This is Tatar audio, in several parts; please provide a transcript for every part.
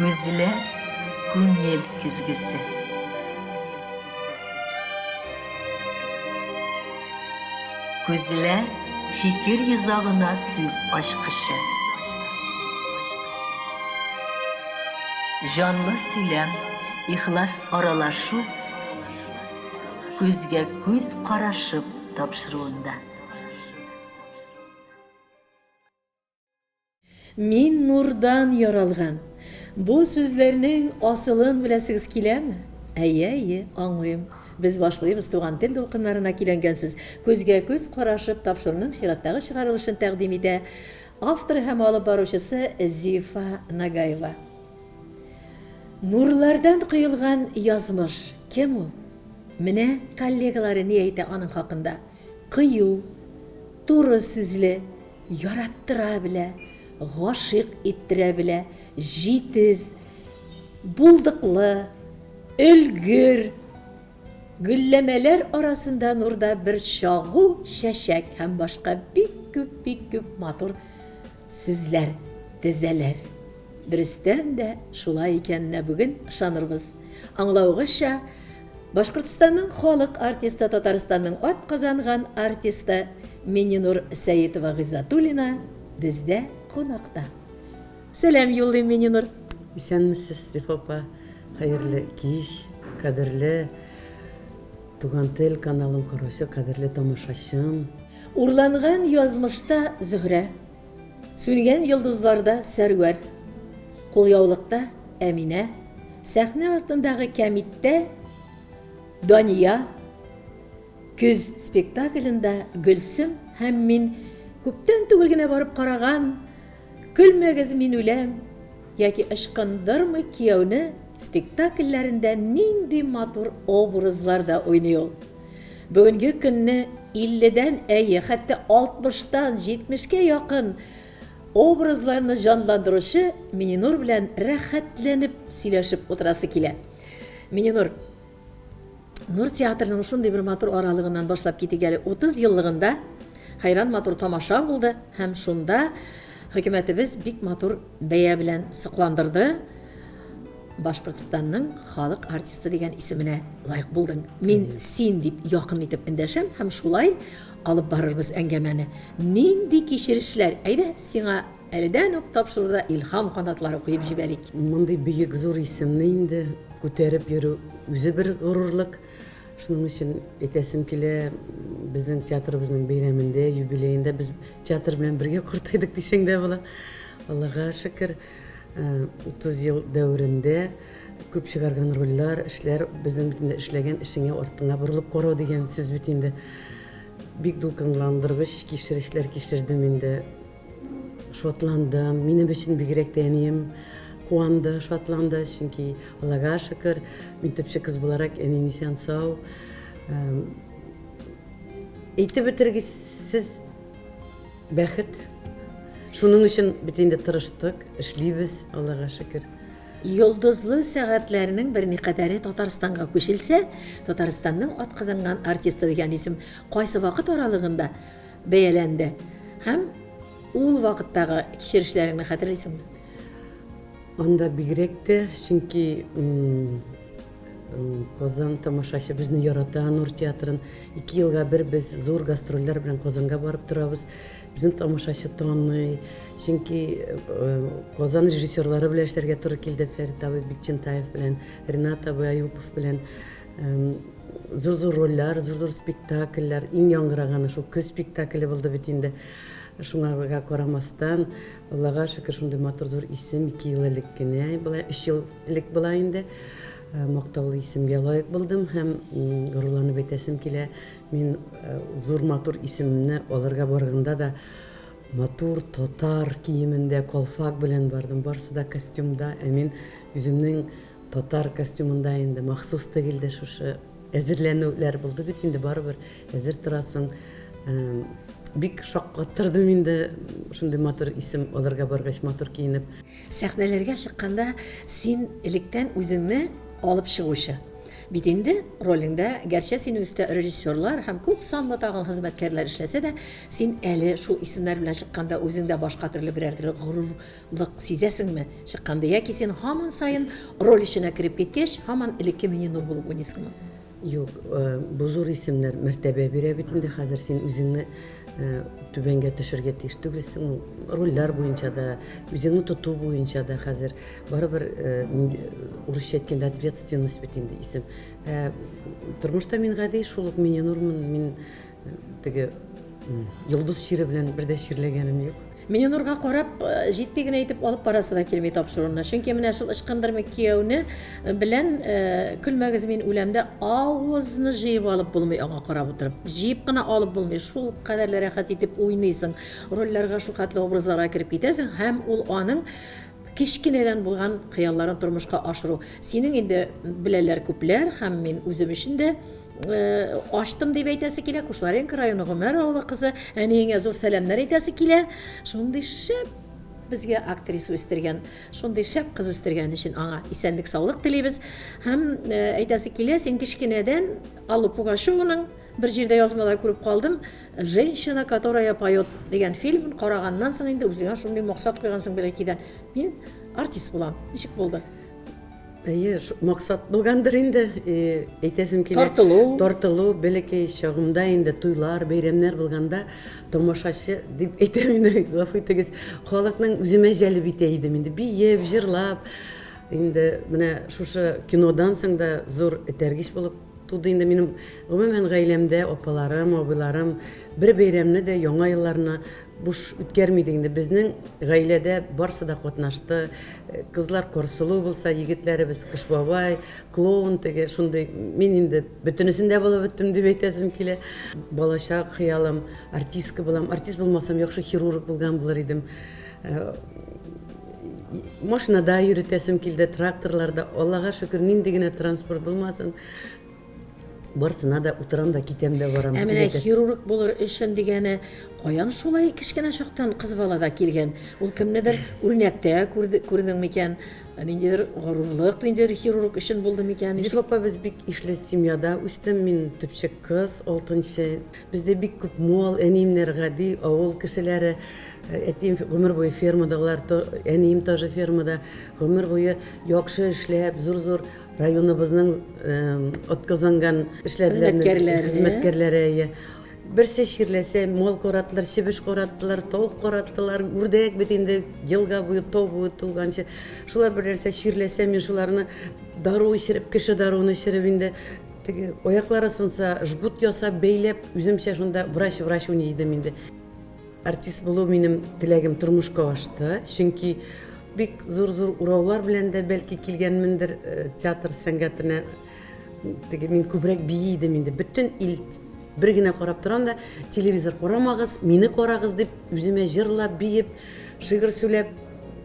Көзілі күн ел күзгісі. Көзілі fikir yüzağına söz aşkışı. Canlı söylem, ihlas aralaşu, gözge göz qaraşıp tapşırığında. Min nurdan yaralgan. Bu sözlerinin asılın biləsiniz kilemi? Әйе, аңлыйм. Biz başlayırız tuğan tel dolqınlarına kilengensiz. Közge göz qaraşıp tapşırının şirattағы шығарылышын təqdim edə. Автор һәm алып барушысы Зифа Нагайва. Nurlardan kıyılgan yazmış. Kim o? Mine kollegaları ne eydi onun hakkında? Kıyı, turu süzlü, yarattıra bile, gaşık ittire bile, jitiz, buldıklı, ölgür, güllemeler arasında nurda bir şağı, şeşek hem başka bik küp matur süzler, dizeler. Dürüstten de şulay ikenine bugün ışanırız. Anlauğuşça, Başkırtistan'ın xalq artisti, Tataristan'ın at kazanğan artisti Minninur Seyitova Gizatulina bizde konakta. Selam yollayın Minninur. Sen misiniz Zifapa? Hayırlı kiş, kadirli Tuğan Tel kanalın korusu, kadirli tamaşaşım. Urlanğan yazmışta Zühre, süngen yıldızlarda Server, Qo'lyovliqda Amina, sahne ortundagi Kamitda Doniya, Kuz spektaklida Gulsum ham men ko'pdan tugilgina borib qaragan Kulmagiz men o'lam yoki ishqindirmi kuyovni spektakllarida nindi matur obrazlarda o'ynayor. Bugungi kunni 50'den hatta 60'dan 70'ge yakın obrazlarını canlandırışı Minninur bilen rahatlanıp silaşıp oturası kile. Minninur, Nur teatrının şunday bir matur aralığından başlap ketigeli 30 yıllığında hayran matur tamaşa buldu. Hem şunda hükümetimiz bik matur beya bilen sıklandırdı. Başkırtistan'ın xalq artisti degen isimine layık buldun. Men sen dip yakın etip indeşem hem şulay alıp barırız engemeni. Nindi kişirişler? Ayda sana elden ok tapşırıda ilham kanatları koyup jiberik. Mınday büyük zor isimni indi көтеріп yürü, өзі bir gururluk. Şunun için etesim kile bizden teatrımızın beyramında, юбилейinde biz teatr bilen birge kurtaydık desen de bola. Allah'a şükür 30 yıl dövründe köp çıkargan roller, işler bizden bitinde işlegen işine ortuna burulup koru degen söz bitinde. Bik dulkınlandırgıç kişirişler kişirdim indi. Şotlandım, benim için bir gerek deneyim. Kuandı, şotlandı çünkü Allah'a şükür müntepçi kız bularak enini sen sağ. Eğitim bitirgisiz bəxit. Şunun için bitinde tırıştık, işleybiz Allah'a şükür. Yıldızlı saatlerinin bir kadarı Tataristan'a köşilse, Tataristan'ın at kazangan artisti degen isim qaysı vakit aralığında beyelendi. Hem ul vakittagi kişirişlerini hatırlaysın mı? Onda bigrek de çünkü Kozan tamaşaşı bizni yaratan Nur teatrın 2 yılga bir biz zor gastroller bilen Kozan'a barıp turabız. Bizim tamaşaşı tanıy. Çünkü Kozan rejissörleri bilen işlerge turu keldi. Ferit abi Bikçentayev bilen, Renat abi Ayupov bilen zor roller, zor spektakller, en yangırağını şu köz spektakli buldu bitinde. Şunlarga koramastan Allah'a şükür şunday matur zor isim 2 yıllık gene, 3 yıllık bulayında maqtavlı isimge layık buldum. Hem gururlanıp etesim kile men zor matur isimni olarga barganda da matur tatar kiyiminde kolfak bilen bardım. Barsı da kostyumda, emin yüzümün tatar kostyumunda indi. Maxsus tegildi şuşu ezirlenüler buldu bitinde baribir ezir turasın. Bik şoqqattırdım indi şunday matur isim olarga bargaç matur kiyinip. Sahnelerge çıkkanda sen ilikten özüngni alıp çıgışı. Бит инде ролеңдә гәрчә синең үстә режиссерлар һәм күп санлы тагын хезмәткәрләр эшләсә дә, син әле шул исемнәр белән чыкканда үзеңдә башка төрле берәр горурлык сизәсеңме? Чыкканда яки син һаман сайын роль эченә кирип киткәч, һаман элекке Миңнур булып уйныйсыңмы? Юк, бу зур исемнәр мәртәбә бирә бит инде хәзер син үзеңне түбәнгә төшергә тиеш түгелсең. Рольләр буенча да, үзеңне тоту буенча да хәзер барыбер урысча әйткәндә ответственность бит инде исем. Тормышта мин гади шул ук Миңнурмын, мин теге йолдыз шире белән бердә ширләгәнем юк. Миңнурга карап, җитди генә итеп алып барасы да килми тапшыруына. Чөнки менә шул ышкындырма кияүне белән көлмәгез мин үләмдә авызны җыеп алып булмый аңа карап утырып. Җыеп кына алып булмый. Шул кадәрле рәхәт итеп уйныйсың. Рольләргә шул хәтле образларга кирип китәсең һәм ул аның кичкенәдән булган хыялларын тормышка ашыру. Синең инде беләләр күпләр һәм мин үзем өчен дә Açtım diye әйтәсе килә, Кушларенко районы Гомәр авылы кызы, әниеңә зур сәламнәр әйтәсе килә. Шундый шәп безгә актриса үстергән, шундый шәп кыз үстергән өчен аңа исәнлек, саулык телибез. Һәм әйтәсе килә, син кичкенәдән Алла Пугачеваның бер җирдә язмада күреп калдым, "Женщина, которая поет" дигән фильмын караганнан соң инде үзеңә шундый максат куйгансың бәлки. Мин артист булам. Ничек булды? Максат булгандыр инде, әйтәсем килә. Тартылу, бәлки чагымда инде туйлар, бәйрәмнәр булганда томашачы дип әйтәм инде, гафу итегез, халыкның үземә җәлеп итә идем инде, биеп, җырлап. Инде менә шушы кинодан соң да зур этәргич булып туды инде минем гомумән гаиләмдә апаларым, абыйларым бер бәйрәмне дә яңа елларны буш үткәрмиде инде. Безнең гаиләдә барсы да катнашты. Кызлар Корсылу булса, егетләребез Кыш бабай, клоун теге шундый. Мин инде бөтенесендә булып беттем дип әйтәсем килә. Балачак хыялым, артистка булам. Артист булмасам, яхшы хирург булган булыр идем. Машинада йөртәсем килде, тракторларда. Аллага шөкер, нинди генә транспорт булмасын. Барсына да утырам да китәм дә барам. Менә хирург булыр өчен дигәне каян шулай кичкенә чактан кыз балада килгән? Ул кемнедер үрнәктә күрдең микән? Ниндидер горурлык, ниндидер хирург өчен булды микән? Зифапа без бик ишле семьяда үстем, мин төпчек кыз, 6-нчы. Бездә бик күп мал, әниемнәр гади, авыл кешеләре. Әтием гомер буе фермадалар, әнием тоже фермада. Гомер буе яхшы эшләп, зур-зур районыбызның отказанган хезмәткәрләре. Берсе ширләсә, мал караттылар, чебеш караттылар, тавык караттылар, үрдәк бит инде елга буе, тау буе тулганчы. Шулар берәрсә ширләсә, мин шуларны дару ишереп, кеше даруны ишереп инде теге аяклары сынса, жгут ясап, бәйләп, үземчә шунда врач уйнадым инде. Артист булу минем теләгем тормышка ашты. Чөнки бик зур-зур ураулар белән дә бәлки килгәнмендер театр сәнгатенә. Теге мин күбрәк бии идем инде. Бөтен ил бер генә карап торам да, телевизор карамагыз, мине карагыз дип үземә җырлап, биеп, шигырь сөйләп,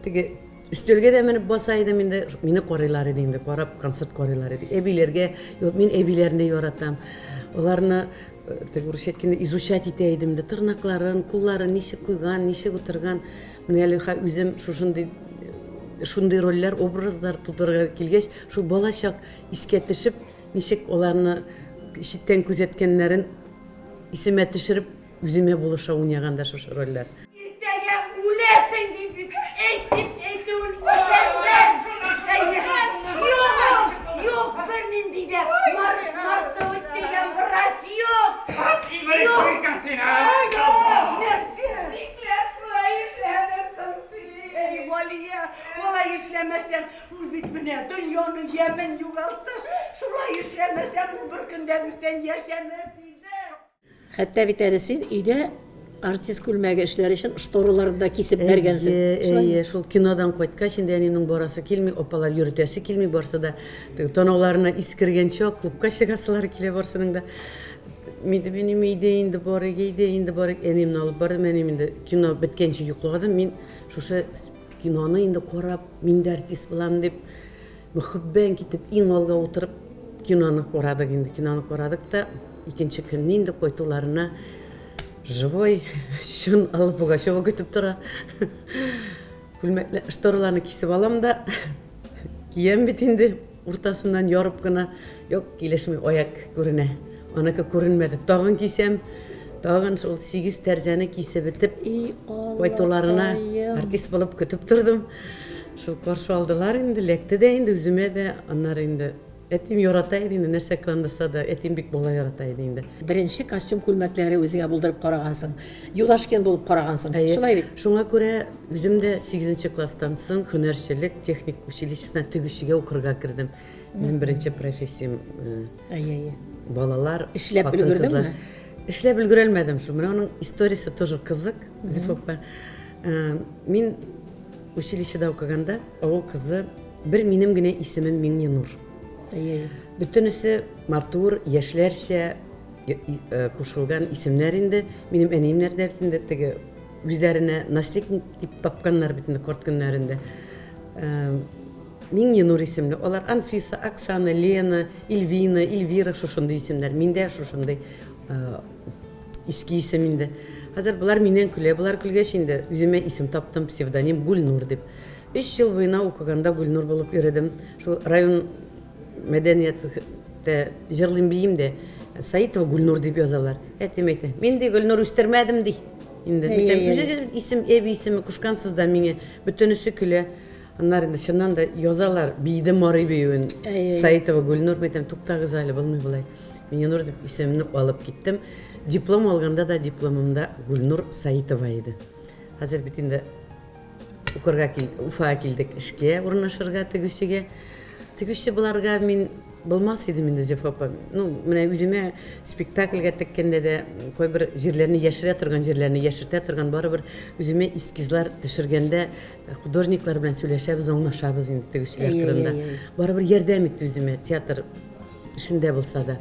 теге өстәлгә дә менеп баса идем инде. Мине карыйлар иде инде, карап концерт карыйлар иде. Әбиләргә, мин әбиләрне яратам. Аларны теге урысча әйткәндә изучать итә идем дә, тырнакларын, кулларын ничек куйган, ничек утырган. Менә әле үзем шундый рольләр, образлар тутырга килгәч, шул балачак искә төшеп, ничек аларны читтән күзәткәннәрен исемә төшереп, үземә булыша уйнаганда шушы рольләр. Иртәгә үләсең дип әйтүен үтәндән. Юк, бер нинди дә Марсович дигән врач юк. Нәрсә? Тикләп шулай эшләмәсәң син. Валия, шулай эшләмәсәң, ул бит менә дөньяны ямен югалтты. Шулай эшләмәсәң, ул бер көндә бүтән яшәмәс иде. Хәтта бит әле син өйдә артист күлмәге эшләр өчен шторыларында кисеп бәргәнсең. Шул кинодан кайткач инде әнинең барасы килми, апалар йөртәсе килми, барсы да тонауларына искергәнчә клубка чыгасылар килә барсының да. Минем өйдә инде бар, әниемне алып бардым, әнием инде кино беткәнче йоклагадым. Мин шушы киноны инде карап, мин дә артист булам дип, мөхәббән китеп, иң алга утырып киноны карадык та, икенче көнне инде койтуларына живой шун Алла Пугачева көтүп тора. Күлмәкле штораларны кисеп алам да, киям бит инде. urtasından yorup gına yok kileşmi oyak görüne. Onaka görünmedi. Tağın kiysem, tağın şol 8 terzeni kiyse bitip Ey Allah. koytolarına ayım. artist bulup kötüp durdum. Şu karşı aldılar indi, lekti de indi, üzüme de onlar indi. Etim yorataydı indi, nerse klandırsa da etim bik bola yorataydı indi. Birinci kostyum kulmakları özüne buldurup qaragansın. Yulaşken bulup qaragansın. Şulay bit. Şuna göre bizim de 8. klasstan soň hünerçilik teknik училищесine tügüşüge okurga kirdim. Benim birinci profesiyum Ay. balalar, İşlep hatın bilgirdin kızlar. mi? İşlep bilgiremedim şu. Мен onun istorisi тоже kızık. Zifoppa. Min училищеда okuganda o kızı bir minim gine ismim Minyanur. Ay. Bütünüsü Martur, Yaşlerşe kuşulgan isimlerinde benim eneyimler devletinde tege yüzlerine nasliknik tip tapkanlar bitinde kort günlerinde. Minyanur isimli. Olar Anfisa, Aksana, Lena, Ilvina, Ilvira şuşundu isimler. Minde şuşundu iski isiminde. Hazır bular minen küle, bular külge şimdi yüzüme isim taptım psevdonim Gulnur dip. 3 yıl boyuna okuganda Gulnur bulup yürüdüm. Şu rayon medeniyette jırlıyım bileyim de Saitova Gulnur dip yazarlar. Etmekte. Men de Gulnur üstermedim di. Indi. İsim ev isimi kuşkansız da mine bütünüsü küle. Onlar dışından da yazarlar biyde mari biyün. Saitova Gulnur metem tukta gızayla bulmuyor bulay. Minyanur dip isimini alıp gittim. Diplom alganda da diplomumda Gulnur Saitova idi. Hazır bitinde Ufağa keldik işke, urnaşırga tügüşüge. Tügüşü bularga men bilmaz idim indi Zifoppa. Mine üzüme spektaklga tekkende de koy bir jerlerini yaşıra turgan, jerlerini yaşırta turgan baribir üzüme eskizlar düşürgende hudожниклар bilen söyleşebиz, oňnaşabız indi tügüşler kırında. Baribir yerdem etdi üzüme teatr işinde bolsa da.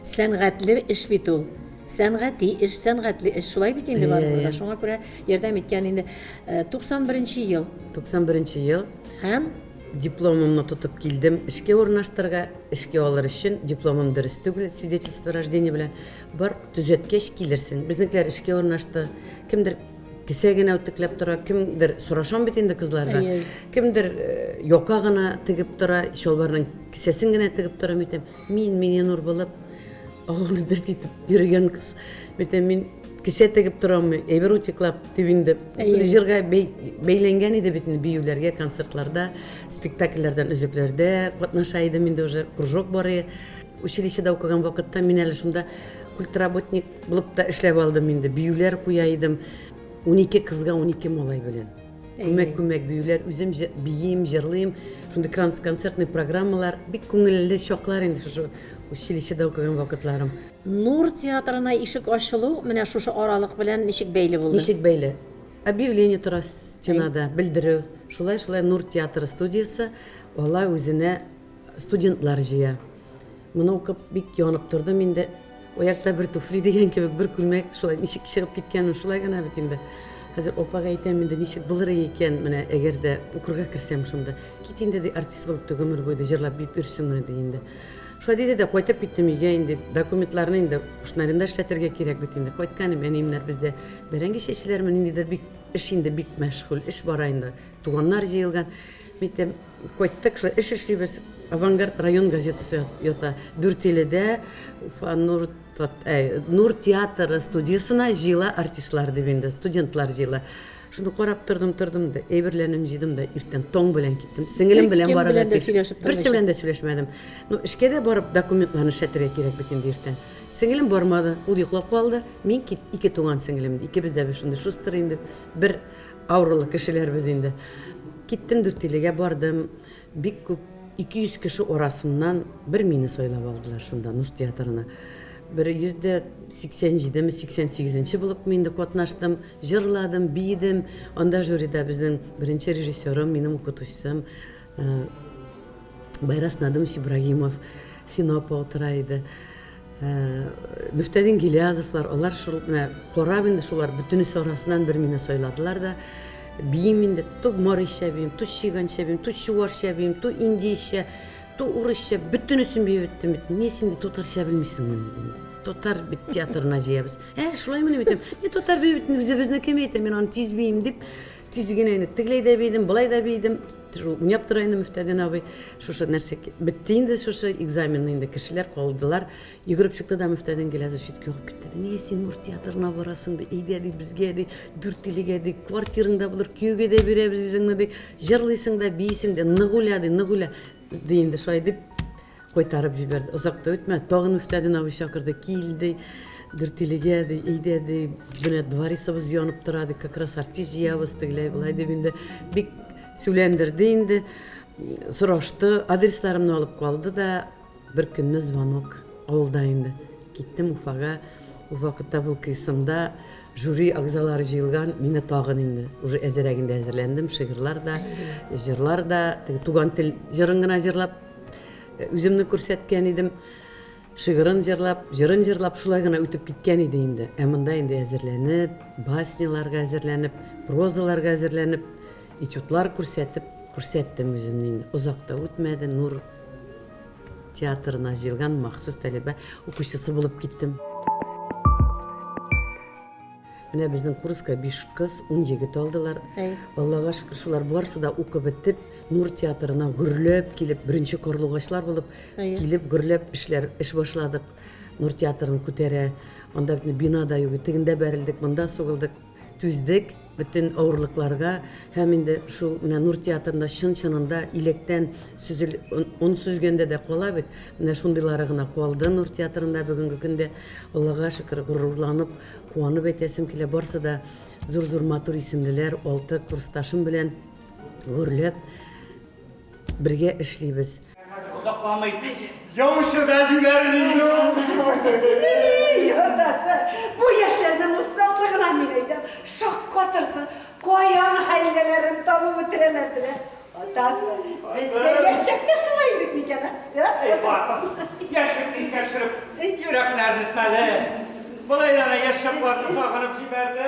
Sənğətli iş bit ol. Sənğəti iş, sənğətli iş. Şulay bit indi var burada. Şoňa görə yerdem etken indi 91-nji ýyl. 91-nji ýyl. Hem Diplomumnu tutup kildim. İşke urnaştırga, işke olur için diplomum dürüst tügül, свидетельство rождения bilen bar tüzetkeş kilirsin. Biznikler işke urnaştı. Kimdir kisegine ötüklep tura, kimdir soraşan bitindi kızlarda. Kimdir yoka gına tigip tura, şolbarının kisesin gine tigip tura mitem. Minyanur bulup ağılını dirtitip yürüyen kız. Mitem min kise tigip turamı, eber utiklap dibinde. Jirga beylengen idi bitini büyülerge, konsertlarda, spektakllerden, özüklerde. Katnaşaydı minde уже кружок bari. Училищеда okugan vakitta min eli şunda kulturabotnik bulup da işlep aldım minde. Büyüler kuyaydım. 12 kızga 12 molay bilen. Kömek büyüler, üzüm biyim, jırlıyım. Şunda konsertni programmalar, bir köngülli şoklar indi şu училищеда okugan vakitlarım. Nur teatrına işik açılı, mine şuşu aralık bilen nişik beyli buldu. Nişik beyle. Объявление tura stенada bildirü. Şulay Nur Teatr studiyası. Vallahi özüne studentlar jiya. Bunu okup bik yanıp durdum indi. Oyakta bir tufli degen kebek bir külmek. Şulay nişik çıkıp gitkenim şulay gana bitindi. Hazır opaga etem indi nişik bulur eken mine eğer de okurga kirsem şunda. Kitinde de artist bolup da gömür boyda jırlap bir pürsüngünü deyindi. Şu dedi de koytap bittim üye indi. Dokumentlarını indi. Uşnarında işletirge kerek bitindi. Koytkanim enimler bizde. Berengi şeşilermen indidir bik iş indi bik meşgul. İş barayında. Tuğanlar jıyılgan. Bittim koyttak şu iş işleybiz. Avangard rayon gazetesi yota. Dürteli'de Nur Teatr studiyasına jıyla artistlar dibinde. Studentlar jıyla. Şunu korap turdum da, eberlenim jidim da, irten toň bilen gittim. Singilim bilen baraga bilen de söyleşip bir bilen de söyleşmedim. İşkede barıp dokumentlarını şetirge kerek bitindi irten. Singilim barmadı, ul yuklap kaldı. Men iki tuğan singilimdi. İkimiz de şunda şustır indi. Bir avralı kişiler biz indi. Gittim Dürteli'ge bardım. Bik köp 200 kişi orasından bir meni soylap aldılar şunda Nur Teatrına. Bir %87 mi 88 bulup men de katnaştım, jırladım, biydim. Onda jüride bizden birinci rejissörüm, benim okutuşsam Bayras Nadim İbrahimov, Finopa oturaydı. Müftedin Gilyazovlar, onlar korabinde şular bütün sonrasından bir meni soyladılar da biyiminde tu mor işebiyim, tu şigan işebiyim, tu şuvar işebiyim, tu indi işe, tu ur işe, bütünüsün biyettim. Niye şimdi tutar işebilmişsin bunu dedi. Tutar bir tiyatrına jeyabız. Şulay mı dedim. Ne tutar biyettim, bize biz ne kemeydim, ben onu tiz biyim deyip тизгенейни тиглей да бейдим, булай да бейдим. Уняп турайны Мүфтәдин абый шушы нәрсә битте инде шушы экзаменны инде кешеләр калдылар. Йөгереп чыкты да Мүфтәдин келәзе шиткә алып китте. Нигә син Нур театрына барасың ди, әйдә ди безгә ди, 4 илгә ди, квартираңда булыр, күйгә дә бирәбез үзеңне ди, җырлыйсың да, бийсең дә, ныгуля ди инде шулай дип кайтарып җибәрде. Озакта үтмәде, тагын Мүфтәдин абый чакырды, килде. 4 илгә ди, әйдә ди, менә дворисыбыз янып тора ди, как раз артист җыябыз тегеләй, булай дип инде бик сөйләндерде инде, сорашты, адресларымны алып калды да, бер көнне звонок алды инде. Киттем Уфага, ул вакытта был кысымда жюри агзалары җыелган, мине тагын инде, уже әзерәгендә әзерләндем, шигырьләр да, җырлар да, туган тел җырын гына җырлап, үземне күрсәткән идем, шигырын җырлап, шулай гына үтеп киткән иде инде. Ә монда инде әзерләнеп, басняларга әзерләнеп, прозаларга әзерләнеп, этюдлар күрсәттем үземне инде. Озакта үтмәде, Нур театрына җыелган махсус таләбә укучысы булып киттем. Менә безнең курска 5 кыз, 10 җегет алдылар. Аллага шөкер, шулар барсы да укып бетеп, Нур театрына гөрләп килеп, беренче карлыгачлар булып килеп гөрләп эш башладык. Нур театрын күтәрә. Анда бинада юк, тегендә бәрелдек, монда сугылдык, түздек. Bütün авырлыкларга һәм инде шул менә Нур театрында чын-чынында илектән он сүзгәндә дә кала бит. Менә шундыйлары гына калды Нур театрында бүгенге көндә. Аллага шөкер, горурланып, куанып әйтәсем килә. Барсы да зур матур исемлеләр, 6 курсташым белән гөрләп бергә эшлибез. Uzaklanmayın. Yavuşun acılarını yok. Yodası, bu yaşlarının ustallığına mineydim. Şok katırsın, koyan haylelerin tamı bitirelerdi. Odası, biz de yaşacakta şulaydık nikana. Bak, yaşık iskəşirib, yürekler bitmeli. Bulayla yaşap vardı, sağınıp jiberdi.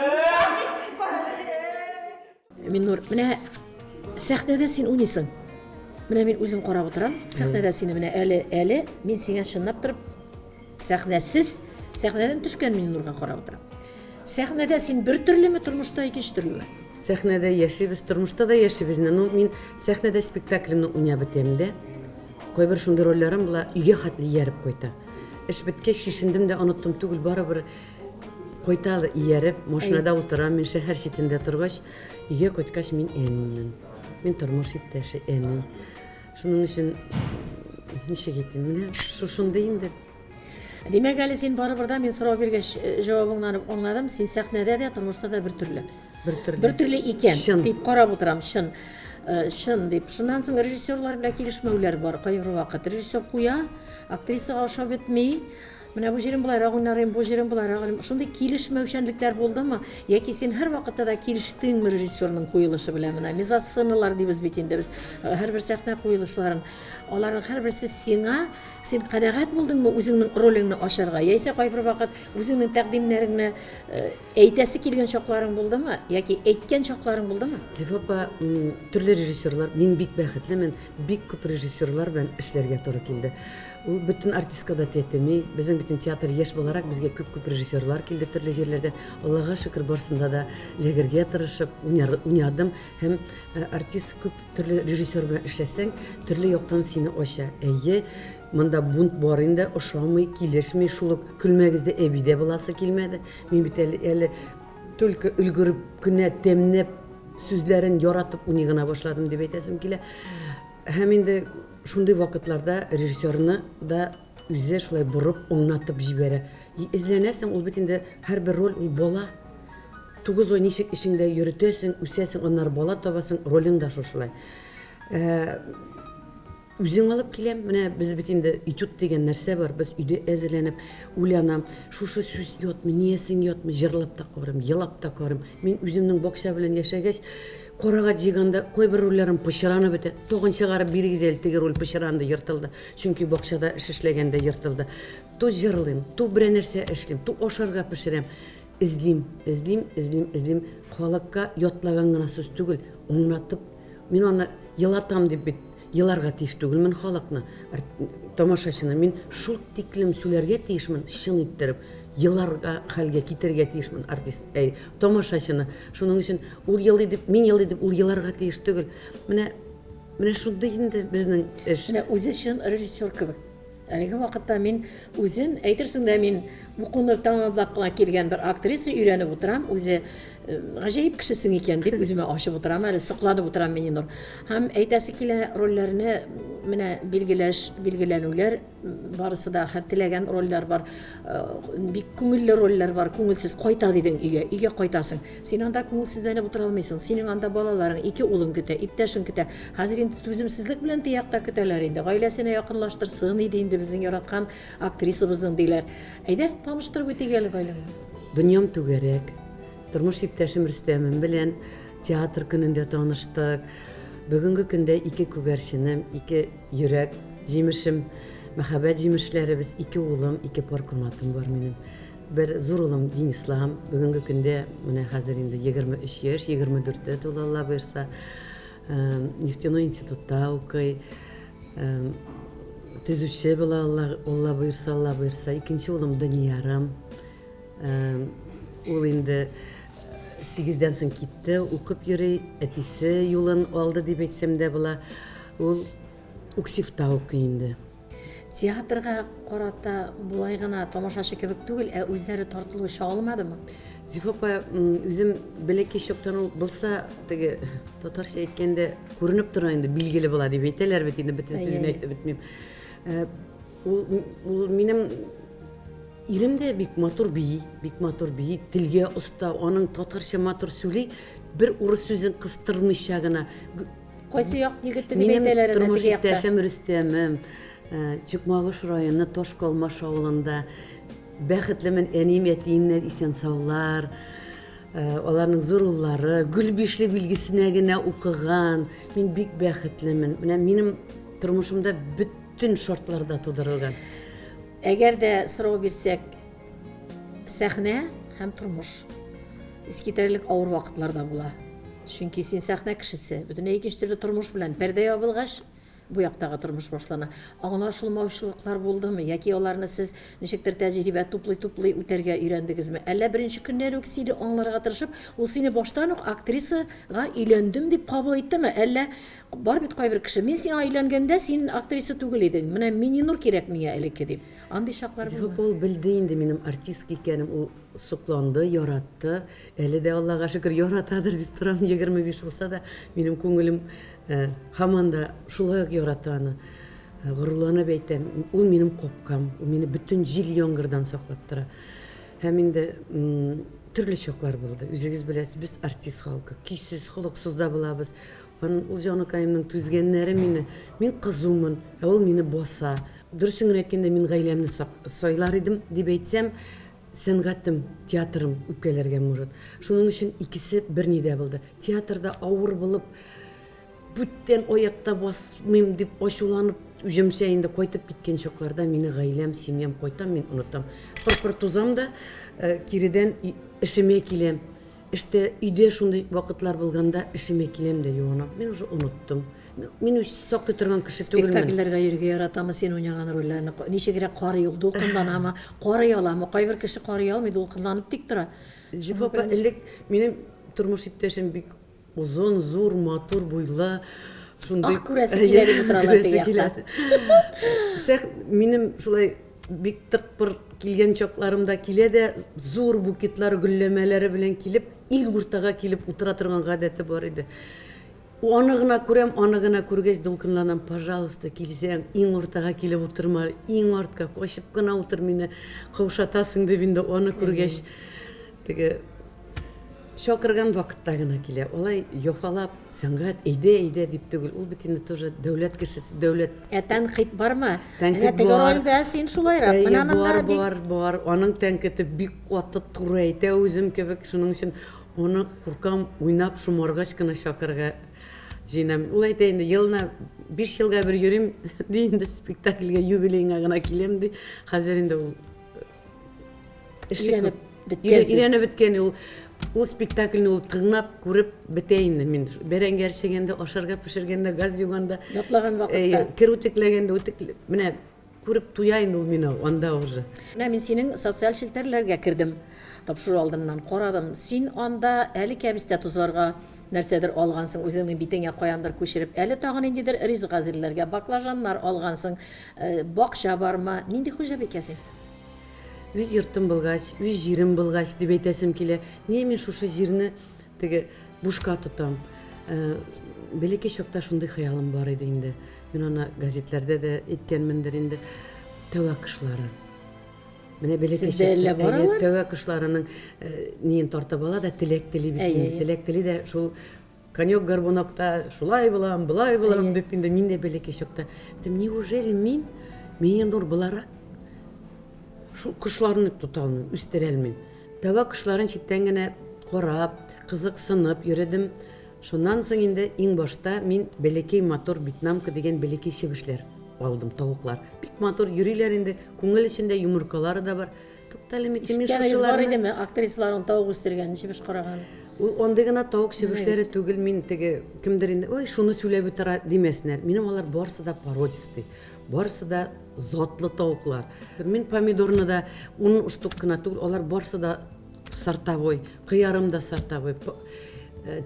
Миннур, менә сәхнәдә син уйныйсың. Менә мин үзем карап утырам. Сәхнәдә сине менә әле мин сиңа чынлап торып, сәхнәдән төшкән Миннурга карап утырам. Сәхнәдә син бер төрлеме, тормышта икенче төрлеме? Сәхнәдә яшибез, тормышта да яшибез. Мин сәхнәдә спектаклемне уйнап бетәм дә. Кайбер шундый рольләрем була, өйгә хәтле ияреп кайта. Эш беткәч шишендем дә оныттым түгел, барыбер кайта ияреп, машинада утырам, мин шәһәр читендә торгач, өйгә кайткач мин әнимен. Мин тормыш иптәше әни. Шуның өчен ничек әйтим, менә шушындай инде. Димәк, әле син барыбер да мин сорау биргәч җавабыңнан аңладым, син сәхнәдә дә, тормышта да бер төрле. Бер төрле икән дип карап утырам, чын дип. Шуннан соң режиссерлар белән килешмәүләр бар. Кайбер вакыт режиссер куя, актрисага ошап бетми. Менә бу җирем буларак уйнарым, бу җирем буларак. Шундый килешмәүчәнлекләр булдымы? Яки син һәр вакытта да килештеңме режиссерның куелышы белән? Менә мизасценалар дибез бит инде без. Һәрбер сәхнә куелышларын, аларның һәрберсе сиңа, син канәгать булдыңмы үзеңнең ролеңне ашарга? Яисә кайбер вакыт үзеңнең тәкъдимнәреңне әйтәсе килгән чакларың булдымы? Яки әйткән чакларың булдымы? Зифапа, төрле режиссерлар, мин бик бәхетлемен, бик күп режиссерлар белән эшләргә туры килде. Ул бөтен артистка да тәтеми, безнең бөтен театр яшь буларак безгә күп режиссерлар килде төрле җирләрдән. Аллага шөкер, барсында да легергә тырышып уйнадым һәм артист күп төрле режиссер белән эшләсәң, төрле яктан сине ача. Әйе, монда бунт бар инде, ошамый, килешми, шул көлмәгездә әбидә буласы килмәде. Мин бит әле только өлгереп кенә тәмнәп сүзләрен яратып уйный гына башладым дип әйтәсем килә. Һәм инде шундый вакытларда режиссерны да үзе шулай бурып, оңнатып җибәрә. Изләнәсең, ул бит инде һәрбер роль ул бала. 9 ай ничек ишеңдә йөртәсең, үсәсең, аннары бала табасың, ролең да шушылай. Үзең алып киләм, менә без бит инде этюд дигән нәрсә бар, без өйдә әзерләнеп, уйланам, шушы сүз ятмы, ниесең ятмы, җырлап та карыйм, елап та карыйм. Мин үземнең бакча белән яшәгәч, Корага җигәндә кайбер рольләрем пычранып бетә. Тогын чыгарып бирегез әле, теге роль пычранды, йыртылды. Чөнки бакчада эш эшләгәндә йыртылды. Ту җырлыйм, ту бер нәрсә эшлим, ту ашарга пешерәм. Излим. Халыкка ятлаган гына сүз түгел, оңнатып, мин аны елатам дип бит, еларга тиеш түгелмен халыкны. Тамашачыны мин шул тиклем сүләргә тиешмен, чын иттереп. yıllarga halga kiтерге тиешмин артист, тамашачыны. Шуның өчен ул елый дип, мин елый дип, ул йыларга тиеш түгел. Менә шундый инде безнең эш. Менә үзе чын режиссер кебек. Әлеге вакытта мин үзен әйтерсең дә мин укуны тәмамлап кына килгән бер актриса өйрәнеп утырам, үзе гаҗәеп кешесең икән дип үземә ачып утырам, әле сокланып утырам Мининур. Һәм әйтәсе килә рольләрне менә билгеләнүләр барысы да хәтерләгән рольләр бар, бик күңелле рольләр бар, күңелсез кайта дидең өйгә кайтасың. Син анда күңелсезләнеп утыра алмыйсың. Синең анда балаларың, 2 улың көтә, иптәшең көтә. Хәзер инде түземсезлек белән тиякта көтәләр инде. Гаиләсенә якынлаштырсын иде инде безнең яраткан актрисабызның диләр. Әйдә, таныштырып үтик әле гаиләне. Дөньям түгәрәк. Тормыш иптәшем Рөстәмем белән театр көнендә таныштык. Бүгенге көндә 2 күгәрченем, 2 йөрәк җимешем, мәхәббәт җимешләребез, 2 улым, 2 пар канатым бар минем. Бер зур улым Денислам, бүгенге көндә менә хәзер инде 23 яшь, 24-тә тула Алла буйрса. Нефтяной институтта укый. Төзүче була Алла буйрса. Икенче улым Даниярым. Ул инде 8-дән соң китте, укып йөри, әтисе юлын алды дип әйтсәм дә була. Ул Уксифта укый инде. Театрга карата булай гына тамашачы кебек түгел, үзләре тартылу шагылмадымы? Зифопа үзем бәләкәй чактан ул булса, теге татарча әйткәндә күренеп тора инде, билгеле була дип әйтәләр бит инде, бөтен сүзен әйтеп бетмим. Ул минем иремдә бик матур бии, телгә оста, аның татарча матур сөйли, бер урыс сүзен кыстырмыйча гына. Кайсы як егетне дип әйтәләр инде теге якта. Тормыш Рөстәмем, Чыкмагыш районы Ташкалмаш авылында бәхетлемен, әнием, әтиемнән исән саулар. Аларның зур уллары, Гөлбишле билгесенә генә укыган. Мин бик бәхетлемен. Менә минем тормышымда bütün шартларда тудырылган. Әгәр дә сорау бирсәк, сәхнә һәм тормыш искитәрлек авыр вакытларда була. Чөнки син сәхнә кешесе, бөтенләй икенче төрле тормыш белән пәрдә ябылгач, бу яктагы тормыш башлана. Аңлашылмаучылыклар булдымы, яки аларны сез ничектер тәҗрибә туплый үтәргә өйрәндегезме? Әллә беренче көннәр үк сине аңларга тырышып, ул сине баштан ук актрисага өйләндем дип кабул иттеме? Әллә бар бит кайбер кеше, мин сиңа өйләнгәндә син актриса түгел идең. Менә Мининур кирәк миңа элекке дип. Андый шаклар булды. Зифопол білді инде минем артист икәнем, ул сокланды, яратты. Әле дә Аллага шөкер яратадыр дип торам, 25 булса да, минем күңелем һаман да шулай ук ярата аны. Горурланып әйтәм, ул минем копкам, ул мине бүтән җил яңгырдан саклап тора. Һәм инде төрле чаклар булды. Үзегез беләсез, без артист халкы, көйсез, холыксыз да булабыз. Ул җаныкаемның түзгәннәре мине, мин кызумын, ул мине боса. Дөресен әйткәндә мин гаиләмне сайлар идем дип әйтсәм, сәнгатем, театрым үпкәләргә может. Шуның өчен икесе берни дә булды. Театрда авыр булып, бүттән аякта басмыйм дип ачуланып, үҗемчә инде кайтып киткән чакларда мине гаиләм, семьям кайтам, мин онытам. Пыр тузам да, киридән эшемә киләм. Эштә өйдә шундый вакытлар булганда эшемә киләм дә юынам. Мин уже оныттым. Мин үз саклый торган кеше түгелмен. Спектакльләргә йөргә яратамы син уйнаган рольләрне? Ничегрәк карый ул дулкынланамы? Карый аламы? Кайбер кеше карый алмый, дулкынланып тик тора. Зифопа элек минем тормыш иптәшем бик узын, зур, матур, буйлы, шундый күрәсе килә дип торалар теге якта. Сәх минем шулай бик тыртпыр килгән чакларымда килә дә, зур букетлар, гөлләмәләре белән килеп, иң уртага килеп утыра торган гадәте бар иде. Аны гына күрәм, аны гына күргәч дулкынланам, пожалуйста, килсәң, иң уртага килеп утырма, иң артка качып кына утыр, мине каушатасың дип инде аны күргәч, теге чакырган вакытта гына килә. Алай яфалап, сәнгать әйдә дип түгел. Ул бит инде тоже дәүләт кешесе, дәүләт. Тәнкыйть бармы? Тәнкыйть Теге бар. рольдә син шулайрак. Менә монда бик Бар. Аның тәнкыйте бик каты туры әйтә үзем кебек. Шуның өчен аны куркам, уйнап шумаргач кына чакырга җыенам. Ул әйтә инде, елына 5 елга бер йөрим ди инде, спектакльгә, юбилейга гына киләм ди. Хәзер инде ул өйрәнеп беткән. Ул спектакльне ул тыңлап, күреп бетә инде. Мин бәрәңгәр чәгәндә, ашарга пешергәндә, газ юганда, Ятлаган вакытта. кер үтекләгәндә, менә күреп туяйын ул мине анда уже. Менә мин синең социаль челтәрләргә кердем. Тапшыру алдыннан карадым. Син анда әле кәбестә тузларга нәрсәдер алгансың, үзеңнең битеңә каяндыр күчереп, әле тагын ниндидер ризык әзерләргә баклажаннар алгансың. Бакча бармы? Нинди хуҗабик син? Үз йортым булгач, үз җирем булгач дип әйтәсем килә. Ни мин шушы җирне теге бушка тотам. Бәләкәй чакта шундый хыялым бар иде инде. Мин аны газетләрдә дә әйткәнмендер инде. Тәвә кышлары. Менә бәләкәй Сездә әллә баралар? тәвә кышларының ниен тартып ала да теләк тели бит инде. Теләк тели дә шул конек горбунокта шулай булам, булай булам дип инде мин дә бәләкәй чакта. Неужели мине нур буларак шу кышларны тота алмыйм, үстерә алмыйм. Тәвә кышларын читтән генә карап, кызыксынып йөрдем. Шуннан соң инде иң башта мин бәләкәй мотор Вьетнамка дигән бәләкәй чебешләр алдым, тавыклар. Бик мотор йөриләр инде, күңел эчендә йомыркалары да бар. Туктале мин Ишеткәнегез бар идеме? Актрисларның тавык үстергән, чебеш караган. Ул андый гына тавык чебешләре түгел, мин теге кемдер инде, ой, шуны сөйләп утыра димәснәр. Минем алар барысы да породистый. Барысы да затлы тавыклар. Мин помидорны да 10 штук кына түгел, алар барысы да сортовой, кыярым да сортовой.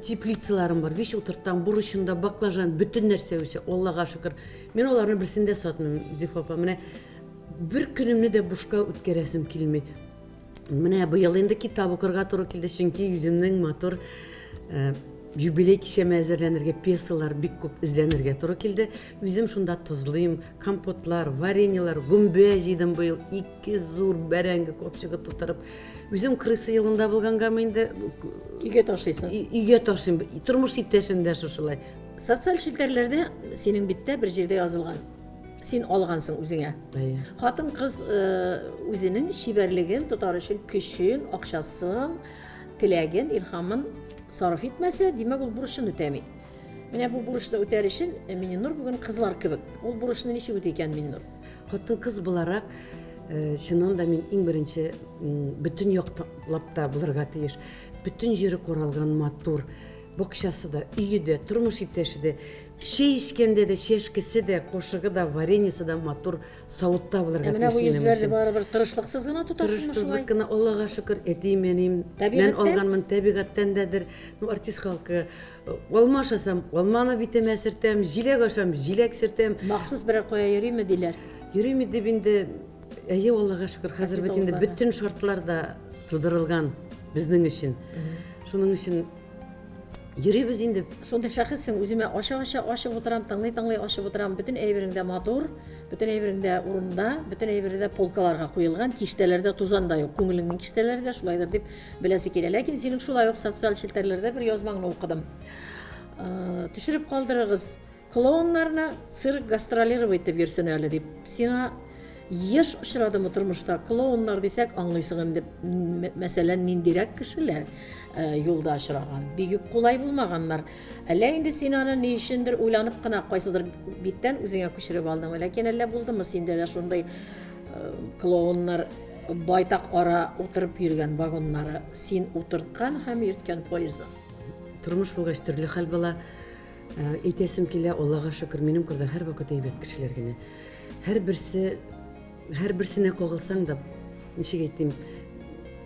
Теплицаларым бар, виш утыртам, бурышында баклажан, бүтін нәрсә үсә, Аллага шөкер. Мин аларны берсендә сатмыйм, Зифа апа. Менә бер көнемне дә бушка үткәрәсем килми. Менә быел инде китап укырга туры килде, чөнки үземнең матур юбилей кичәмә әзерләнергә, пьесалар бик күп эзләнергә туры килде. Үзем шунда тозлыйм, компотлар, вареньялар, гүмбә җыйдым быел, 2 зур бәрәңге копчыгы тутырып. Үзем крысы елында булганга инде Өйгә ташыйсың. Өйгә ташыйм, тормыш иптәшем дә шушылай. Социаль челтәрләрдә синең биттә бер җирдә язылган. Син алгансың үзеңә. Хатын кыз үзенең шибәрлеген тотар өчен көчен, акчасын, теләген, илһамын сарыф итмәсә, димәк ул бурычын үтәми. Менә бу бурычны үтәр өчен Миннур бүген кызлар кебек. Ул бурычны ничек үтә икән Миннур? Хатын кыз буларак, чыннан да мин иң беренче бүтән яклап та булырга тиеш. Бүтән җире коралган матур, бакчасы да, өйе дә, тормыш иптәше дә, чәй эчкәндә дә, чәшкесе дә, кошыгы да, вареньесы да матур савытта булырга тиеш. Менә бу йөзләрне барыбер тырышлыксыз гына тотарсың шулай. Тырышсызлык кына, Аллага шөкер, әтименем, мен алганмын табигатьтән дәдер. Ну, артист халкы, алма ашасам, алманы битемә сөртәм, җиләк ашам, җиләк сөртәм. Махсус берәр кая йөриме диләр. Йөрим дип инде, әйе, Аллага шөкер, хәзер бит инде бүтән шартлар да тудырылган безнең өчен. Шуның өчен йөрибез инде. Шунда шәхессең, үземә ашып утырам, тыңлый ашып утырам, бүтән әйбереңдә матур, бүтән әйбереңдә урында, бүтән әйбереңдә полкаларга куелган, киштәләрдә тузан да юк, күңелеңнең киштәләрдә шулайдыр дип беләсе килә. Ләкин синең шулай ук социаль челтәрләрдә бер язмаңны укыдым. Төшереп калдырыгыз. Клоуннарны цирк гастролировать итеп йөрсен әле дип. Сиңа еш очрадымы тормышта клоуннар дисәк аңлыйсың дип, мәсәлән, ниндирәк кешеләр юлда очраган, бик кулай булмаганнар. Әллә инде син аны ни өчендер уйланып кына кайсыдыр биттән үзеңә күчереп алдың, ләкин әллә булдымы синдә дә шундый клоуннар байтак ара утырып йөргән вагоннары син утырткан һәм йөрткән поездда? Тормыш булгач төрле хәл була. Әйтәсем килә, Аллага шөкер, минем күрдә һәр вакыт әйбәт кешеләр генә. Һәр берсенә кагылсаң да, ничек әйтим,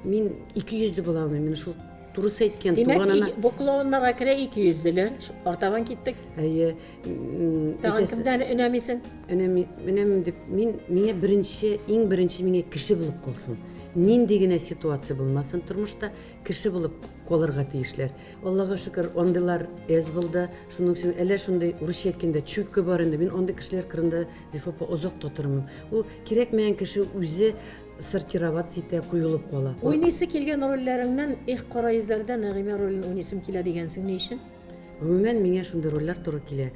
мин 200 була алмыйм. Мин шул турыс әйткән туганына. Димәк, бу клоуннарга керә 200-ләр. Артабан киттек. Әйе, Тагын кемдән өнәмисең? Өнәм дип, миңа иң беренче миңа кеше булып калсын. Нинди генә ситуация булмасын тормышта, кеше булып калырга тиешләр. Аллага шөкер, андыйлар әз булды. Шуның өчен әле шундый урысча әйткәндә чүккә бар инде. Мин андый кешеләр кырында Зифа озак тотырмын. Ул кирәкмәгән кеше үзе сортировать итә, куелып кала. Уйныйсы килгән рольләреңнән кара йөзләрдә Нәгыймә ролен уйныйсым килә дигәнсең, ни өчен? Гомумән миңа шундый рольләр туры килә.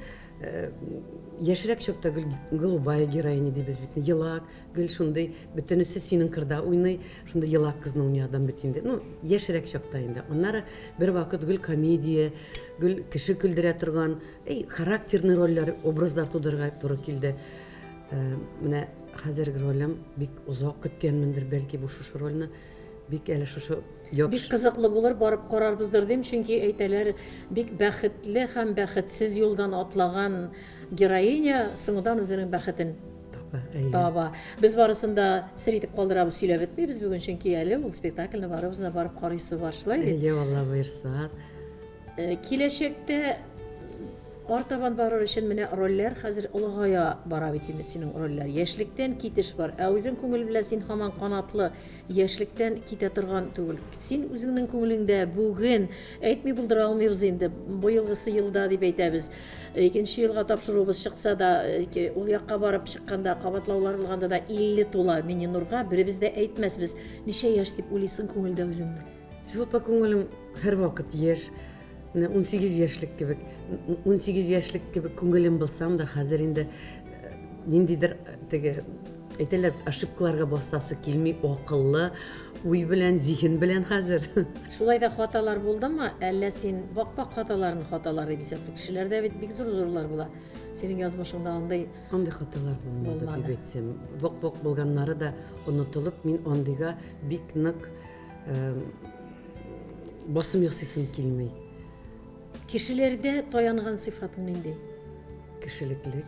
Яшьрәк чакта голубая героиня дибез бит. Елак, гөл шундый, бөтенесе синең кырда уйный, шундый елак кызны уйный адам бит инде. Ну, яшьрәк чакта инде. Аннары бер вакыт гөл комедия, гөл кеше көлдерә торган, характерный рольләр, образлар тудырга туры килде. Менә хәзерге ролем бик узак көткәнмендер, бәлки бу шушы рольне бик әле шушы юк. Бик кызыклы булыр, барып карарбыздыр дим, чөнки әйтәләр, бик бәхетле һәм бәхетсез юлдан атлаган героиня соңдан үзенең бәхетен Таба. Biz barısında seyretip kaldırabız söylep etmeyiz bugün çünkü eli bu spektaklına barabız da barıp karısı var. Şulaydı. Eyvallah buyursa. Kileşekte ortaban barır için mene roller hazır ulğaya barabetimiz senin roller. Yaşlıktan kitiş var. Özün көңіл bilesin haman kanatlı yaşlıktan kite turgan tugul. Sen özünün көңіліңдә bugün әйтмей булдыра алмыйбыз инде. Bu yılgısı yılda дип әйтәбез. İkinci yılga тапшыруыбыз чыкса да, ул якка барып чыкканда, кабатлаулар булганда да 50 тула. Менин Нурга birimiz de әйтмәсбез. Ничә яшь дип уйлыйсың күңелдә өзеңне? Сивопа күңелем һәр вакыт яшь. 18 yaşlık gibi 18 yaşlık gibi көңелем булсам да хәзер инде ниндидер теге әйтәләр ошибкаларга басасы килми, акыллы, уй белән, зиһен белән хәзер. Шулай да хаталар булдымы? Әллә син вак-вак хаталарын хаталар дип исәпле кешеләрдә бит бик зур-зурлар була. Синең язмышыңда андай Андый хаталар булмады Булмады. дип әйтсәм. Вак-вак булганнары да онытылып, мин андыйга бик нык басым ясыйсым килмей. кешеләрдә таянган сыйфатың нинди? Кешелеклек.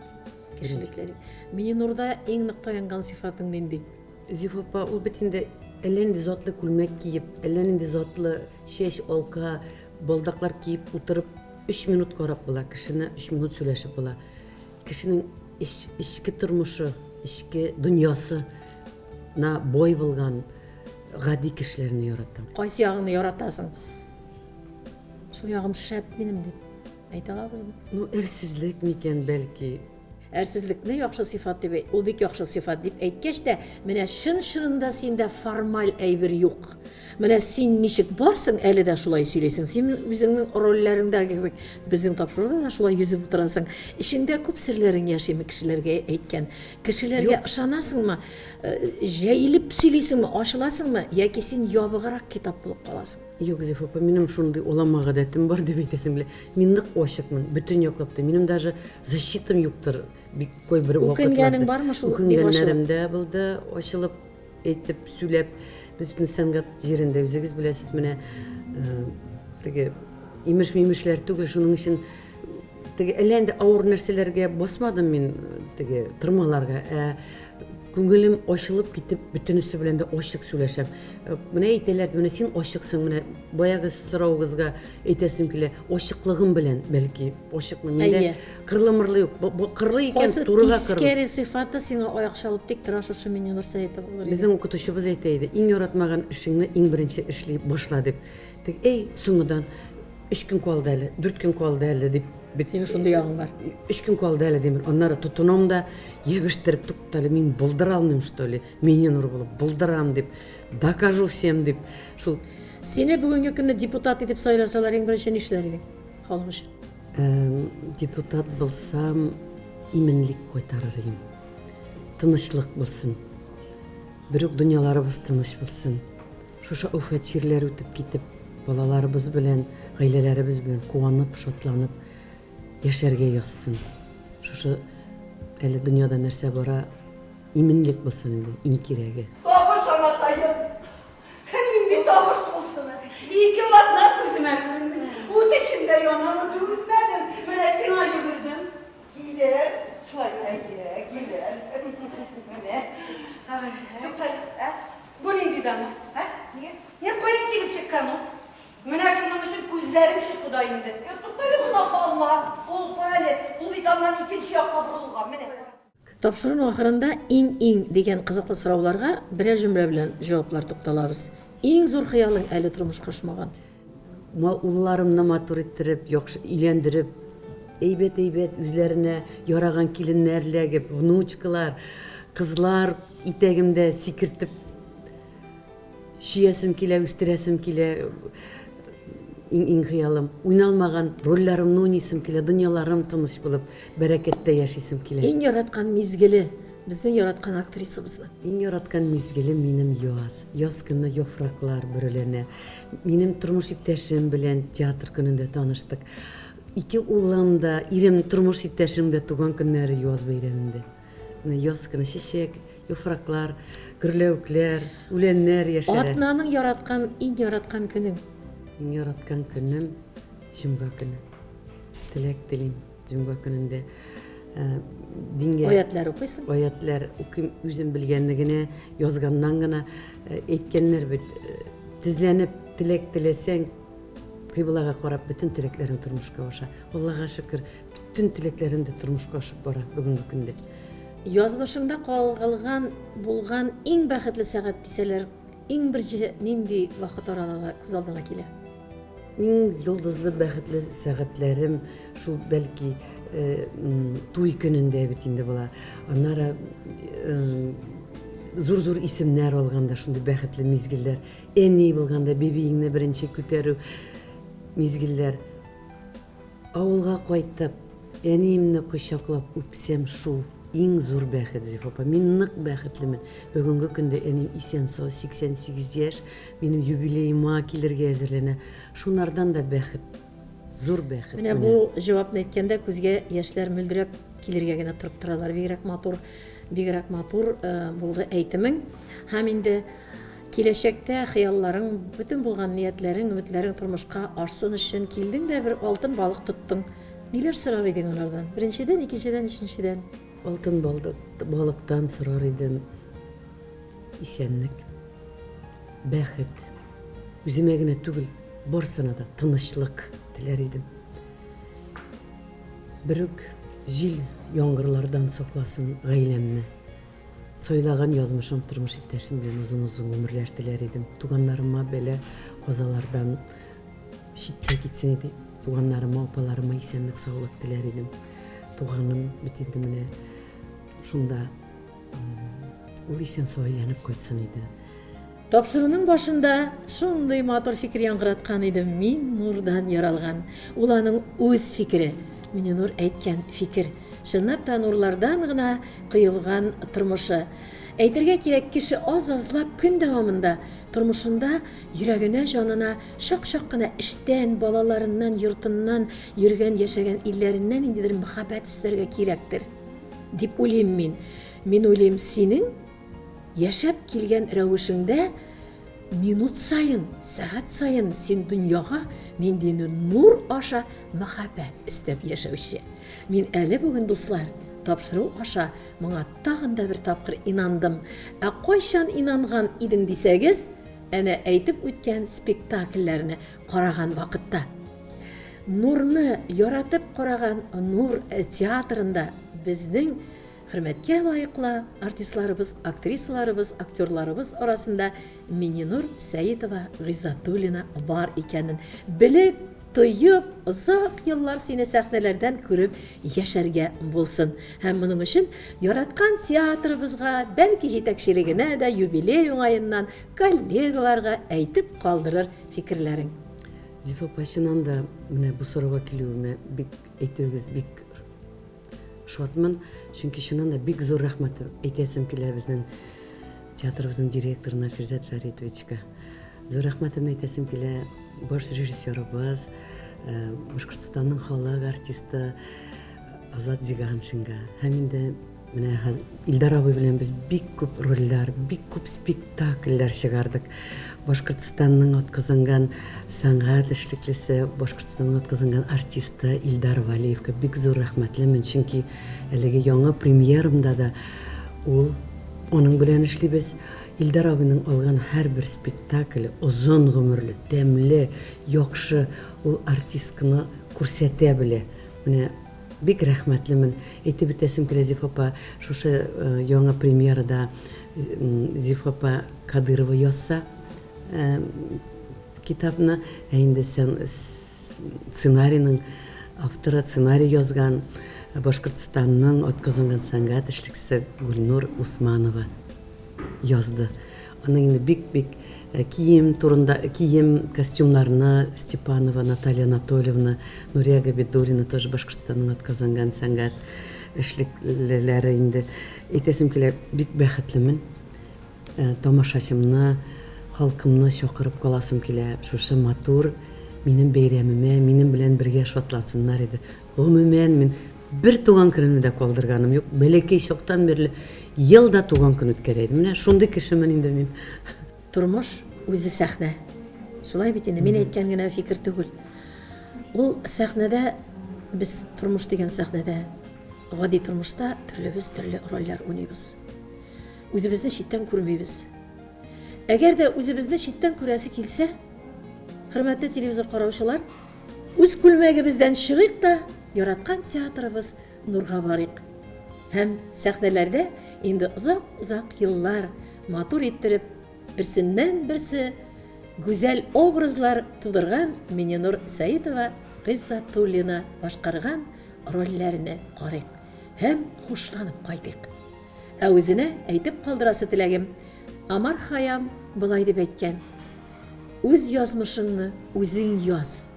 Кешелекләре. Минин Нурда иң нык таянган сыйфатың нинди? Зифопа ул бит инде әлләнди затлы күлмәк киеп, әлләнди затлы шеш алка, балдаклар киеп утырып 3 минут карап була, кешене 3 минут сөйләшеп була. Кешенең ички тормышы, ички дөньясы на бой булган гади кешеләрне яратам. Кайсы ягыңны яратасың? Шул ягым шәп минем дип әйтә алабызмы? Ну, әрсезлек микән бәлки. Әрсезлекне яхшы сыйфат дип, ул бик яхшы сыйфат дип әйткәч тә, менә шын-шынында синдә формаль әйбер юк. Менә син ничек барсың, әле дә шулай сөйләйсең. Син үзеңнең рольләреңдәге кебек безнең тапшыруда да шулай йөзеп утырасың. Ишеңдә күп серләрең яшиме кешеләргә әйткән. Кешеләргә ышанасыңмы? Җәйлеп сөйлисеңме, ачыласыңмы, яки син ябыграк китап булып каласың? Юк, Зифопа, минем шундый улама гадәтем бар дип әйтәсем белә. Мин нык ачыкмын, бөтен яклап та. Минем даже защитам юктыр. Бик кой бер вакытларда. Үкенгәнең бармы шул? Үкенгәннәремдә булды, ачылып, әйтеп, сөйләп, без бит сәнгать җирендә үзегез беләсез, менә теге имеш-мимешләр түгел, шуның өчен теге әллә авыр нәрсәләргә басмадым мин, теге тырмаларга. Күңелем ачылып китеп, бөтенесе белән дә ачык сөйләшәм. Менә әйтәләр, менә син ачыксың, менә баягы сорауыгызга әйтәсем килә, ачыклыгым белән, бәлки, ачыкмын. Миндә кырлы-мырлы юк. Кырлы икән, турыга кырлы. Тискәре сыйфаты сиңа аяк тик тора шушы Минин Нур Сәетов булыр. Безнең укытучыбыз әйтә иде, иң яратмаган эшеңне иң беренче эшли башла дип. Тик, соңыдан 3 көн калды әле, 4 көн калды әле дип. Синең шундый ягың бар. 3 көн калды әле димер. Аннары тотынам да, ебештереп туктале, мин булдыра алмыйм, что ли. Минин Нур булып булдырам дип, докажу всем дип. Шул Сине бүгенге көнне депутат итеп сайласалар, иң беренче нишләр идең? Халык өчен. Депутат булсам, именлек кайтарыр идем. Тынычлык булсын. Бирок дөньяларыбыз тыныч булсын. Шушы афат җирләр үтеп китеп, балаларыбыз белән, гаиләләребез белән куанып, шатланып яшәргә язсын. Шушы әле дөньяда нәрсә бара, именлек булсын инде, иң кирәге. Табыш анатайым. Нинди табыш булсын. İki vatna күземә күренде. Ут içinde yanamı түгізмәдім. Менә сиңа йөгердем. Килер. Шулай әйе, килер. Менә. Туктал. Бу нинди дама? Niye koyun килеп чыккан ул? Менә шуның өчен күзләрем чыкты да инде. Туктале буна алма. Ул кале. Ул бит аннан икенче якка бурылган. Менә. Тапшыру ахырында иң дигән кызыклы сорауларга берәр җөмлә белән җаваплар тукталабыз. Иң зур хыялың әле тормышка ашмаган. Улларымны матур иттереп, яхшы өйләндереп, әйбәт үзләренә яраган киленнәрләгеп, внучкалар, кызлар итәгемдә сикертеп шиясем килә, үстерәсем килә. Иң хыялым. Уйналмаган рольләремне уйныйсым килә, дөньяларым тыныч булып, бәрәкәттә яшисем килә. Иң яраткан мизгеле, безнең яраткан актрисабызның. Иң яраткан мизгелем минем яз. Яз көне яфраклар бөреләнә. Минем тормыш иптәшем белән театр көнендә таныштык. 2 улым да, ирем тормыш иптәшем дә туган көннәре яз бәйрәмендә. Яз көне чәчәк, яфраклар, гөрләүкләр, үләннәр яшәрә. Атнаның иң яраткан көнең. Иң яраткан көнем җомга көне. Теләк телим җомга көнендә Dinge Oyatlar okuysun. oyatlar ukim üzüm bilgenligine yazgandan gana etkenler bit tizlenip dilek dilesen kıybılaga qarap bütün tileklerin turmuşka oşa. Allah'a şükür bütün tileklerin de turmuşka oşup bara bugünkü günde. Yaz başında kalgan bulgan en bäxetli saat diseler, en birci nindi vaqt aralığında göz aldına kile. Min yıldızlı bäxetli saatlerim şu belki tuy gününde bitinde bola. Anara zor isimler olganda şunday bäxetli mizgiller. En iyi bulganda bebeğinle birinci küteru mizgiller. Avulga koytap, enimni kuşaklap üpsem şul en zor bäxet Zifapa. Min nık bäxetlimin. Bugünkü günde enim isen so 88 yaş, benim jubileyima kilirge hazırlana. Şunlardan da bäxet. Zor bäxet. Mine bu cevapni etkende közge yaşlar müldürep kilirge gene turip turalar. Bigrak matur buldu eğitimin. Hem indi kileşekte hayalların, bütün bulgan niyetlerin, ümitlerin turmuşka arsın için kildin de bir altın balık tuttun. Neler sorar idin onlardan? Birinciden, ikinciden, üçüncüden? Altın balıktan sorar idim isenlik, bäxet, üzüme gine tügül, borsana da tınışlık diler idim. Bürük jil yongırlardan soklasın gaylemni. Soylagan yazmışım turmuş ipteşim bilen uzun ömürler diler idim. Tuganlarıma bele kozalardan şitte gitsin idi. Tuganlarıma, opalarıma isenlik sağlık diler idim. Tuğanım bitindimine şunda ul isen soylanıp koytsan idi. Topşurunun başında şunday matur fikir yankıratkan idim. Min nurdan yaralgan. Ulanın öz fikri. Mini nur etken fikir. Şınap da nurlardan gına kıyılgan turmuşu. Eytirge kirek kişi az-azlap gün devamında turmuşunda yüreğine, canına şak gına işten, balalarından, yurtundan, yürügen, yaşagan illerinden indidir muhabbet isterge kirektir. Dip ulayım min. Min ulayım senin yaşap kilgen rövüşünde minut sayın, saat sayın sen dünyaga mendeni nur aşa muhabbet istep yaşauşu. Min eli bugün dostlar tapşırı aşa mına tağında bir tapqır inandım. Qoyşan inangan idin desegіз, ana aytib o'tgan spektakllarni qaragan vaqtda nurni yaratib qaragan nur teatrında bizning hürmetke layıklı artistlarımız, aktrisalarımız, aktörlarımız arasında Minninur Seyitova Gizatulina var ikenin bilip, duyup, uzak yıllar seni sahnelerden görüp yaşarga bulsun. Hem bunun için yaratkan tiyatrımızga, belki jetekçiligine de jubiley ayından kollegalarga aytip kaldırır fikirlerin. Zifa başından da bu soruğa kiliyome bik eytőgіз bik şuatman, çünkü şundan da bik zor rahmat eytesim kile bizden teatrımızın direktoruna Firzat Faritovichka. Zor rahmatımı eytesim kile baş rejissörümüz, Bашкортстанның халык артисты Азат Зиганшинга. Hem de İldar abi bilen biz bik köp roller, bik köp spektakller çıkardık. Башкортстанның atkazangan sanat işliklisi, Башкортстанның atkazangan artisti İldar Valiyevga bik zor rahmatlimin. Çünkü elege yangi premierimda da onun bilen işlibіз. İldar abinin algan her bir spektakli uzun ömürlü, demli, yokşı o artistkini ko'rsata bile. Bik rahmatlimin. Aytib o'tasim kela Zifapa şuşa yangi premierada Zifapa Kadyrova yozsa kitapni, endi ssenariyning avtori ssenariy yozgan Bашкортстанның atkazangan sanat ishlikchisi Gulnur Usmanova yazdı. Onun yine bik kiyim kostümlerini Stepanova Natalya Anatolyevna, Nuriya Gabidulina тоже Башкортстанның atkazangan sanat işlikleri indi. Eytesim kile bik bäxetlimin. Tomaşaşımni, halkımni şoqırıp kalasım kile. Şuşa matur menin beyramime, menin bilen birge şotlansınlar idi. Umumen men bir tuğan günümü de kaldırganım yok. Belki şoktan beri yılda tuğan gün ötkəreydim. Şunday kişimin indi men. Turmuş özü sahne. Şulay bit endi men aytgan gina fikir tugul. Ул sahnede biz turmuş degan sahnede гади тормышта төрлебез төрле рольләр уйныйбыз. Үзебезне читтән күрмибез. Әгәр дә үзебезне читтән күрәсе килсә, хөрмәтле телевизор караучылар, үз күлмәгебездән чыгыйк та яраткан театрыбыз нурга барыйк. Һәм сәхнәләрдә инде озак еллар матур иттереп, берсеннән-берсе гүзәл образлар тудырган Мининур Сәетова, Гыйззатуллина башкарган рольләрне карыйк һәм хушланып кайтыйк. Ә үзенә әйтеп калдырасы теләгем, Амар Хаям былай дип әйткән: үз язмышыңны үзең яз,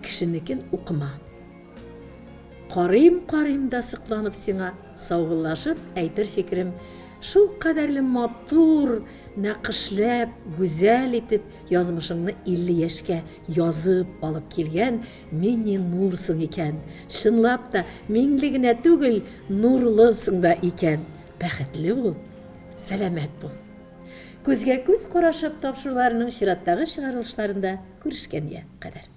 кешенекен укыма. Карыйм да сыкланып сиңа, саубуллашып әйтер фикрем, шул кадәрле матур, нәкышләп, гүзәл итеп язмышыңны 50 яшькә язып алып килгән Мининурсың икән. Чынлап та миңле генә түгел, нурлысың да икән. Бәхетле бул, сәламәт бул. Күзгә күз карашып тапшыруларның чираттагы чыгарылышларында күрешкәнгә кадәр.